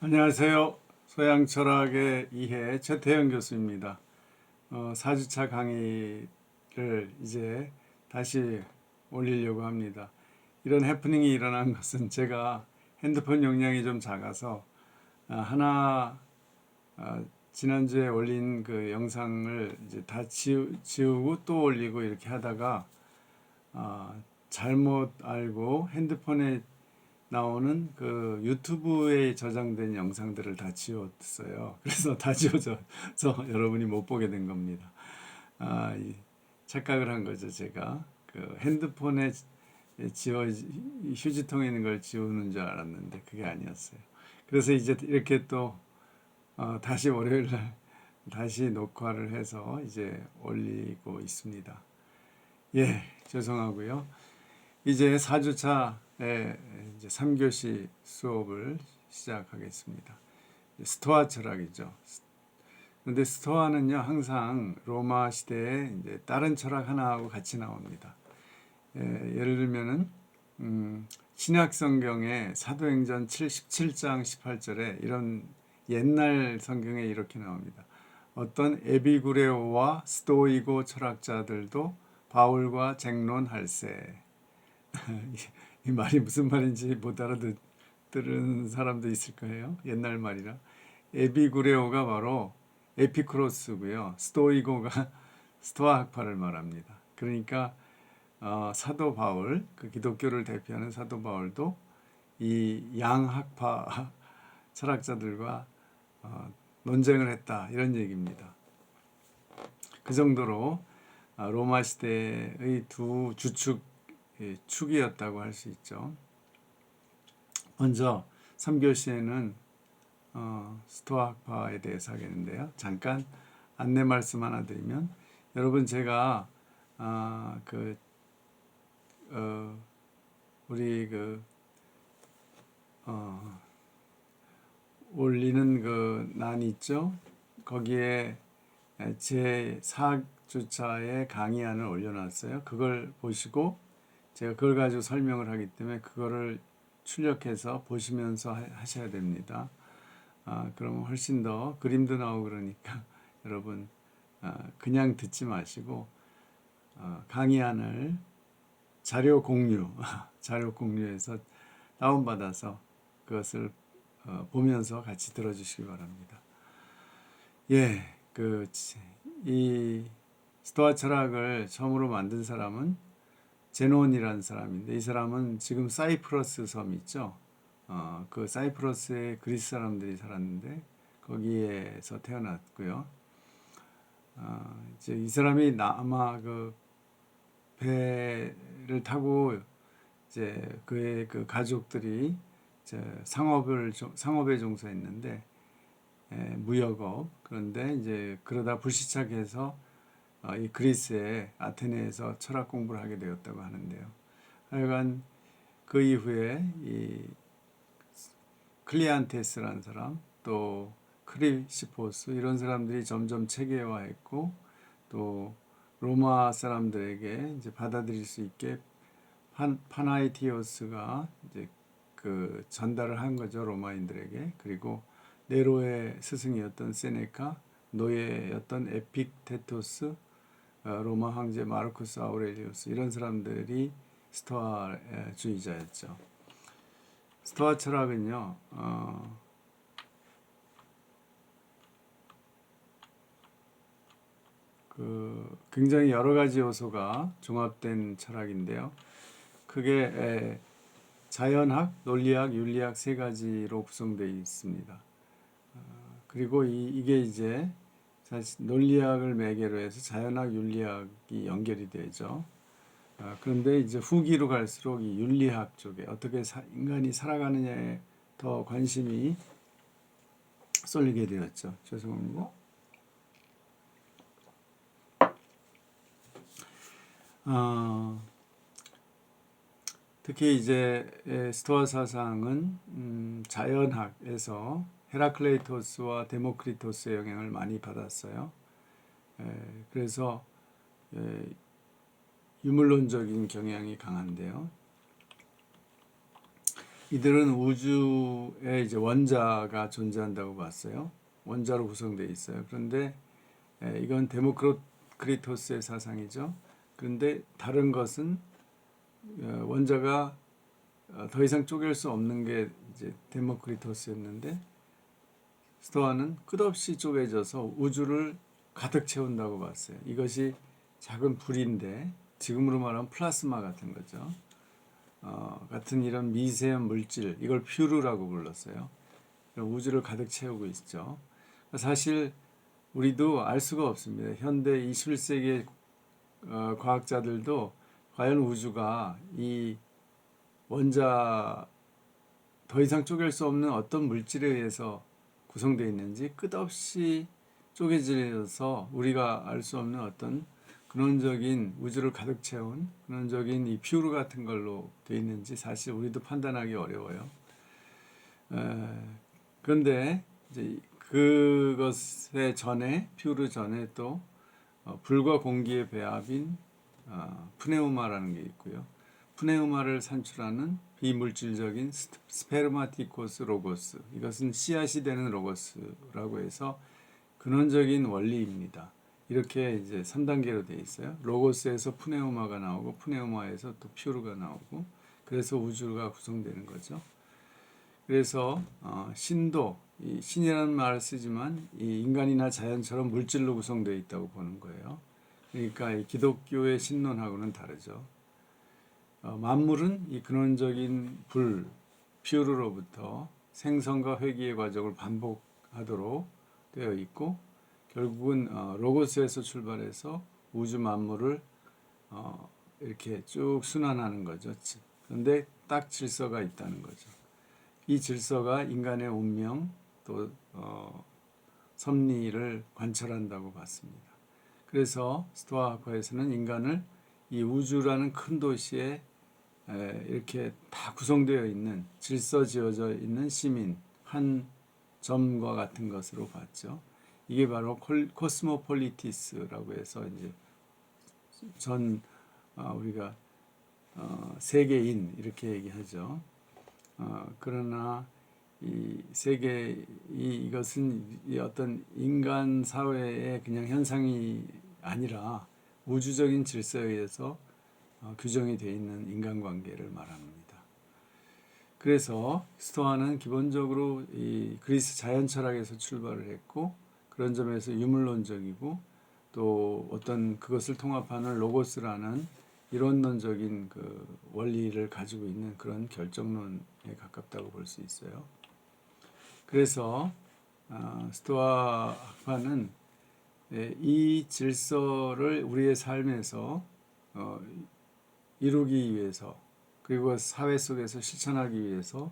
안녕하세요. 소양철학의 이해 최태영 교수입니다. 4주차 강의를 이제 다시 올리려고 합니다. 이런 해프닝이 일어난 것은 제가 핸드폰 용량이 좀 작아서 하나 지난주에 올린 그 영상을 이제 다 지우고 또 올리고 이렇게 하다가 잘못 알고 핸드폰에 나오는 그 유튜브에 저장된 영상들을 다 지웠어요. 그래서 다 지워져서 여러분이 못 보게 된 겁니다. 착각을 한 거죠, 제가. 그 핸드폰에 휴지통에 있는 걸 지우는 줄 알았는데 그게 아니었어요. 그래서 이제 이렇게 또 다시 월요일 날 다시 녹화를 해서 이제 올리고 있습니다. 예, 죄송하고요. 이제 4주차에 이제 3교시 수업을 시작하겠습니다. 스토아 철학이죠. 그런데 스토아는요, 항상 로마 시대에 이제 다른 철학 하나하고 같이 나옵니다. 예를 들면은, 신약 성경의 사도행전 17장 18절에 이런 옛날 성경에 이렇게 나옵니다. 어떤 에비구레오와 스토이고 철학자들도 바울과 쟁론할세. 이 말이 무슨 말인지 못 알아들은 사람도 있을 거예요. 옛날 말이라. 에비구레오가 바로 에피쿠로스고요. 스토이고가 스토아 학파를 말합니다. 그러니까 사도 바울, 그 기독교를 대표하는 사도 바울도 이 양학파 철학자들과 논쟁을 했다, 이런 얘기입니다. 그 정도로 로마 시대의 두 축이었다고 할 수 있죠. 먼저 3교시에는 스토아파에 대해서 하겠는데요. 잠깐 안내 말씀 하나 드리면, 여러분 제가 우리 올리는 그 난 있죠. 거기에 제 4주차의 강의안을 올려놨어요. 그걸 보시고 제가 그걸 가지고 설명을 하기 때문에 그거를 출력해서 보시면서 하셔야 됩니다. 그러면 훨씬 더 그림도 나오고 그러니까 여러분 그냥 듣지 마시고 강의안을 자료 공유해서 다운받아서 그것을 보면서 같이 들어주시기 바랍니다. 예, 이 스토아 철학을 처음으로 만든 사람은 제논이라는 사람인데, 이 사람은 지금 사이프러스 섬 있죠. 그 사이프러스에 그리스 사람들이 살았는데 거기에서 태어났고요. 이제 이 사람이 아마 그 배를 타고 이제 그의 그 가족들이 이제 상업에 종사했는데 무역업. 그런데 이제 그러다 불시착해서 이 그리스의 아테네에서 철학 공부를 하게 되었다고 하는데요. 하여간 그 이후에 이 클리안테스라는 사람, 또 크리시포스, 이런 사람들이 점점 체계화했고, 또 로마 사람들에게 이제 받아들일 수 있게 파나이티오스가 이제 그 전달을 한 거죠, 로마인들에게. 그리고 네로의 스승이었던 세네카, 노예였던 에픽테토스, 로마 황제 마르쿠스 아우렐리우스, 이런 사람들이 스토아 주의자였죠. 스토아 철학은요, 굉장히 여러 가지 요소가 종합된 철학인데요. 그게 자연학, 논리학, 윤리학 세 가지로 구성되어 있습니다. 그리고 이게 이제 사실 논리학을 매개로 해서 자연학, 윤리학이 연결이 되죠. 그런데 이제 후기로 갈수록 이 윤리학 쪽에 어떻게 인간이 살아가느냐에 더 관심이 쏠리게 되었죠. 죄송합니다. 특히 이제 스토아 사상은 자연학에서 헤라클레이토스와 데모크리토스의 영향을 많이 받았어요. 그래서 유물론적인 경향이 강한데요. 이들은 우주에 이제 원자가 존재한다고 봤어요. 원자로 구성되어 있어요. 그런데 이건 데모크리토스의 사상이죠. 그런데 다른 것은 원자가 더 이상 쪼갤 수 없는 게 이제 데모크리토스였는데 스토아는 끝없이 쪼개져서 우주를 가득 채운다고 봤어요. 이것이 작은 불인데 지금으로 말하면 플라스마 같은 거죠. 같은 이런 미세한 물질, 이걸 퓨르라고 불렀어요. 우주를 가득 채우고 있죠. 사실 우리도 알 수가 없습니다. 현대 21세기 과학자들도 과연 우주가 이 원자 더 이상 쪼갤 수 없는 어떤 물질에 의해서 구성되어 있는지 끝없이 쪼개져서 우리가 알 수 없는 어떤 근원적인 우주를 가득 채운 근원적인 이 퓨르 같은 걸로 되어 있는지 사실 우리도 판단하기 어려워요. 그런데 이제 그것에 전에 퓨르 전에 또 불과 공기의 배합인 프네우마라는 게 있고요. 프네우마를 산출하는 비물질적인 스페르마티코스 로고스, 이것은 씨앗이 되는 로고스라고 해서 근원적인 원리입니다. 이렇게 이제 3단계로 되어 있어요. 로고스에서 프네우마가 나오고 프네우마에서 또 퓨르가 나오고 그래서 우주가 구성되는 거죠. 그래서 신도, 이 신이라는 말을 쓰지만 이 인간이나 자연처럼 물질로 구성되어 있다고 보는 거예요. 그러니까 이 기독교의 신론하고는 다르죠. 만물은 이 근원적인 불, 퓨르로부터 생성과 회귀의 과정을 반복하도록 되어 있고 결국은 로고스에서 출발해서 우주 만물을 이렇게 쭉 순환하는 거죠. 그런데 딱 질서가 있다는 거죠. 이 질서가 인간의 운명 또 섭리를 관철한다고 봤습니다. 그래서 스토아학파에서는 인간을 이 우주라는 큰 도시에 이렇게 다 구성되어 있는 질서 지어져 있는 시민 한 점과 같은 것으로 봤죠. 이게 바로 코스모폴리티스라고 해서 이제 우리가 세계인 이렇게 얘기하죠. 그러나 이 세계 이것은 이 어떤 인간 사회의 그냥 현상이 아니라 우주적인 질서에 의해서 규정이 되어 있는 인간관계를 말합니다. 그래서 스토아는 기본적으로 이 그리스 자연철학에서 출발을 했고 그런 점에서 유물론적이고 또 어떤 그것을 통합하는 로고스라는 이론론적인 그 원리를 가지고 있는 그런 결정론에 가깝다고 볼 수 있어요. 그래서 스토아 학파는 이 질서를 우리의 삶에서 이루기 위해서 그리고 사회 속에서 실천하기 위해서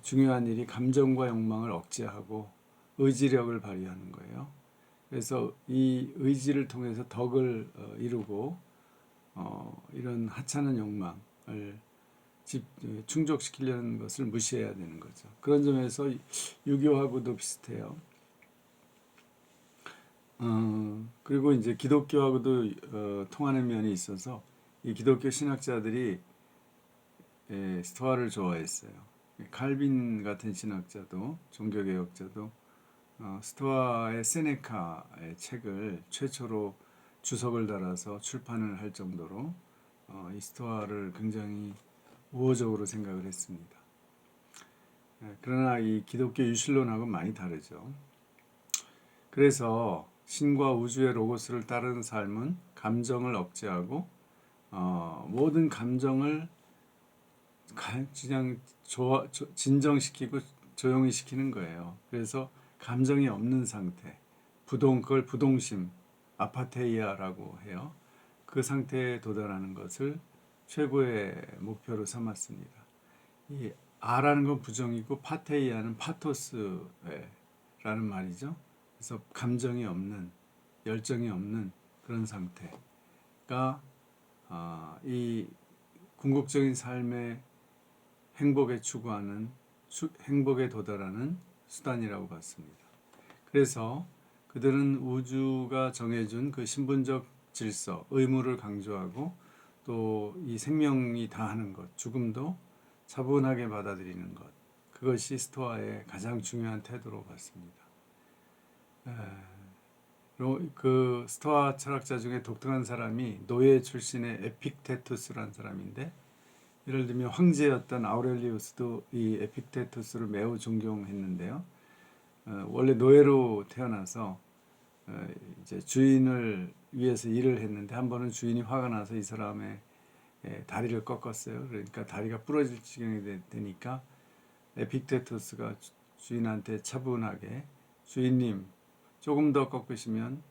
중요한 일이 감정과 욕망을 억제하고 의지력을 발휘하는 거예요. 그래서 이 의지를 통해서 덕을 이루고 이런 하찮은 욕망을 충족시키려는 것을 무시해야 되는 거죠. 그런 점에서 유교하고도 비슷해요. 그리고 이제 기독교하고도 통하는 면이 있어서 이 기독교 신학자들이 스토아를 좋아했어요. 칼빈 같은 신학자도 종교개혁자도 스토아의 세네카의 책을 최초로 주석을 달아서 출판을 할 정도로 이 스토아를 굉장히 우호적으로 생각을 했습니다. 그러나 이 기독교 유실론하고는 많이 다르죠. 그래서 신과 우주의 로고스를 따르는 삶은 감정을 억제하고 모든 감정을 그냥 진정시키고 조용히 시키는 거예요. 그래서 감정이 없는 상태, 그걸 부동심, 아파테이아라고 해요. 그 상태에 도달하는 것을 최고의 목표로 삼았습니다. 이 아라는 건 부정이고 파테이아는 파토스라는 말이죠. 그래서 감정이 없는, 열정이 없는 그런 상태가 이 궁극적인 삶의 행복에 추구하는 행복에 도달하는 수단이라고 봤습니다. 그래서 그들은 우주가 정해준 그 신분적 질서, 의무를 강조하고 또 이 생명이 다하는 것, 죽음도 차분하게 받아들이는 것. 그것이 스토아의 가장 중요한 태도로 봤습니다. 그 스토아 철학자 중에 독특한 사람이 노예 출신의 에픽테투스라는 사람인데, 예를 들면 황제였던 아우렐리우스도 이 에픽테투스를 매우 존경했는데요. 원래 노예로 태어나서 이제 주인을 위해서 일을 했는데 한 번은 주인이 화가 나서 이 사람의 다리를 꺾었어요. 그러니까 다리가 부러질 지경이 되니까 에픽테투스가 주인한테 차분하게, 주인님 조금 더 꺾으시면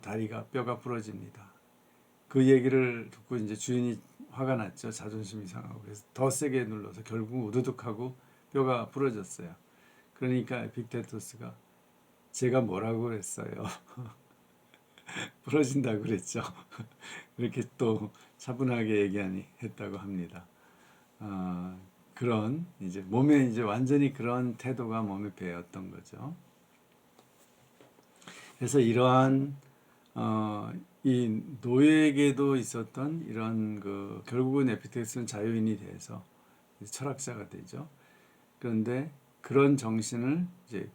다리가 뼈가 부러집니다. 그 얘기를 듣고 이제 주인이 화가 났죠. 자존심이 상하고. 그래서 더 세게 눌러서 결국 우두둑하고 뼈가 부러졌어요. 그러니까 에픽테투스가 제가 뭐라고 그랬어요. 부러진다고 그랬죠. 그렇게 또 차분하게 얘기하니 했다고 합니다. 그런 이제 몸에 이제 완전히 그런 태도가 몸에 배었던 거죠. 그래서 이러한 이 노예에게도 있었던 이런 그 결국은 에피텍스는 자유인이 돼서 철학자가 되죠. 그런데 그런 정신을 이제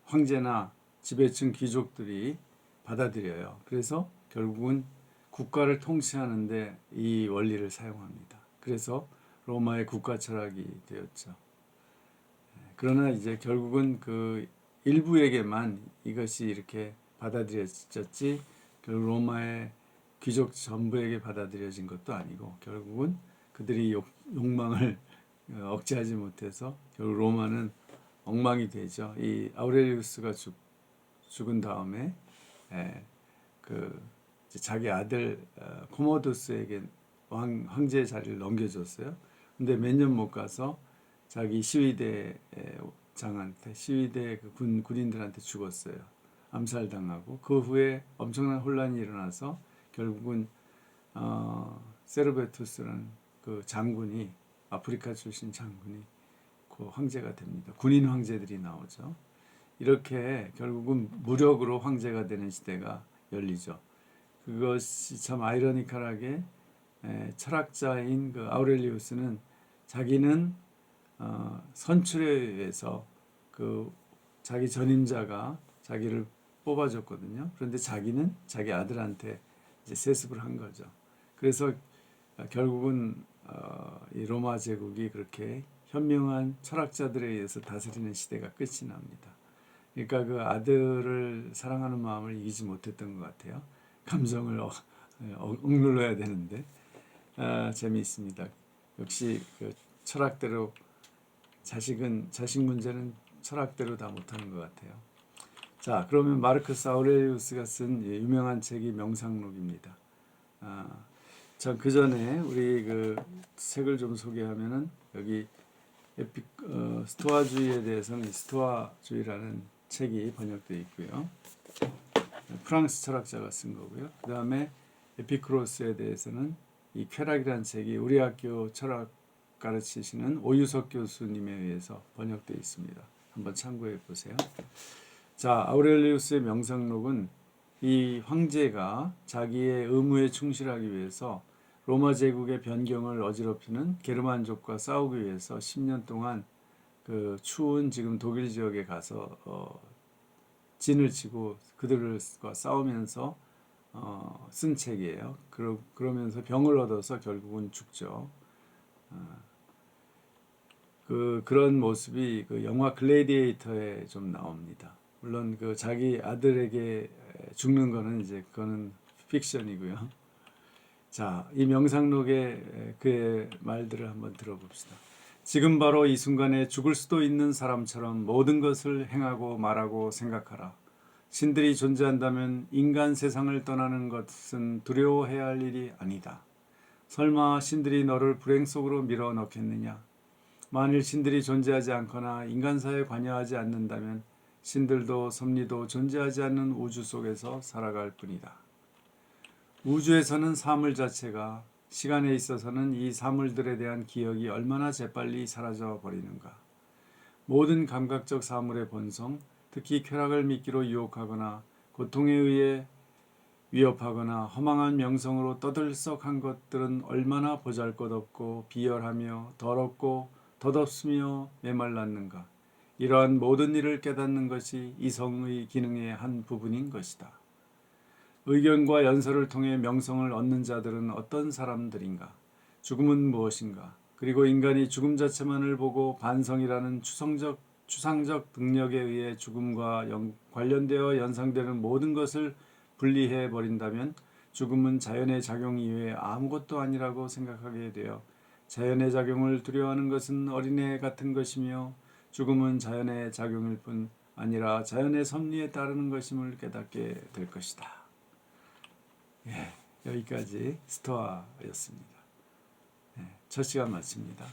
황제나 지배층 귀족들이 받아들여요. 그래서 결국은 국가를 통치하는데 이 원리를 사용합니다. 그래서 로마의 국가 철학이 되었죠. 그러나 이제 결국은 그 일부에게만 이것이 이렇게 받아들여졌지, 결국 로마의 귀족 전부에게 받아들여진 것도 아니고, 결국은 그들이 욕망을 억제하지 못해서 결국 로마는 엉망이 되죠. 이 아우렐리우스가 죽은 다음에 그 자기 아들 코모두스에게 황제 자리를 넘겨줬어요. 근데 몇 년 못 가서 자기 시위대 장한테, 시위대 그 군인들한테 죽었어요. 암살당하고 그 후에 엄청난 혼란이 일어나서 결국은 세르베투스라는 그 장군이, 아프리카 출신 장군이 그 황제가 됩니다. 군인 황제들이 나오죠. 이렇게 결국은 무력으로 황제가 되는 시대가 열리죠. 그것이 참 아이러니컬하게 철학자인 그 아우렐리우스는 자기는 선출에 의해서 그 자기 전임자가 자기를 뽑아줬거든요. 그런데 자기는 자기 아들한테 이제 세습을 한 거죠. 그래서 결국은 이 로마 제국이 그렇게 현명한 철학자들에 의해서 다스리는 시대가 끝이 납니다. 그러니까 그 아들을 사랑하는 마음을 이기지 못했던 것 같아요. 감정을 억눌러야 되는데 재미있습니다. 역시 그 철학대로 자식 문제는 철학대로 다 못하는 것 같아요. 자, 그러면 마르크스 아우렐리우스가 쓴 유명한 책이 명상록입니다. 자, 그 전에 우리 그 책을 좀 소개하면은 여기 스토아주의에 대해서는 스토아주의라는 책이 번역되어 있고요. 프랑스 철학자가 쓴 거고요. 그 다음에 에피쿠로스에 대해서는 이 쾌락이라는 책이 우리 학교 철학 가르치시는 오유석 교수님에 의해서 번역되어 있습니다. 한번 참고해 보세요. 자, 아우렐리우스의 명상록은 이 황제가 자기의 의무에 충실하기 위해서 로마 제국의 변경을 어지럽히는 게르만족과 싸우기 위해서 10년 동안 그 추운 지금 독일 지역에 가서 진을 치고 그들과 싸우면서 쓴 책이에요. 그러면서 병을 얻어서 결국은 죽죠. 그런 모습이 그 영화 글래디에이터에 좀 나옵니다. 물론 그 자기 아들에게 죽는 거는 이제 그거는 픽션이고요. 자, 이 명상록의 그의 말들을 한번 들어봅시다. 지금 바로 이 순간에 죽을 수도 있는 사람처럼 모든 것을 행하고 말하고 생각하라. 신들이 존재한다면 인간 세상을 떠나는 것은 두려워해야 할 일이 아니다. 설마 신들이 너를 불행 속으로 밀어 넣겠느냐? 만일 신들이 존재하지 않거나 인간사에 관여하지 않는다면 신들도 섭리도 존재하지 않는 우주 속에서 살아갈 뿐이다. 우주에서는 사물 자체가, 시간에 있어서는 이 사물들에 대한 기억이 얼마나 재빨리 사라져 버리는가. 모든 감각적 사물의 본성, 특히 쾌락을 미끼로 유혹하거나 고통에 의해 위협하거나 허망한 명성으로 떠들썩한 것들은 얼마나 보잘것없고 비열하며 더럽고 덧없으며 메말랐는가. 이러한 모든 일을 깨닫는 것이 이성의 기능의 한 부분인 것이다. 의견과 연설을 통해 명성을 얻는 자들은 어떤 사람들인가? 죽음은 무엇인가? 그리고 인간이 죽음 자체만을 보고 반성이라는 추상적 능력에 의해 죽음과 관련되어 연상되는 모든 것을 분리해 버린다면 죽음은 자연의 작용 이외에 아무것도 아니라고 생각하게 되어 자연의 작용을 두려워하는 것은 어린애 같은 것이며 죽음은 자연의 작용일 뿐 아니라 자연의 섭리에 따르는 것임을 깨닫게 될 것이다. 예, 여기까지 스토아였습니다. 첫 시간 마칩니다.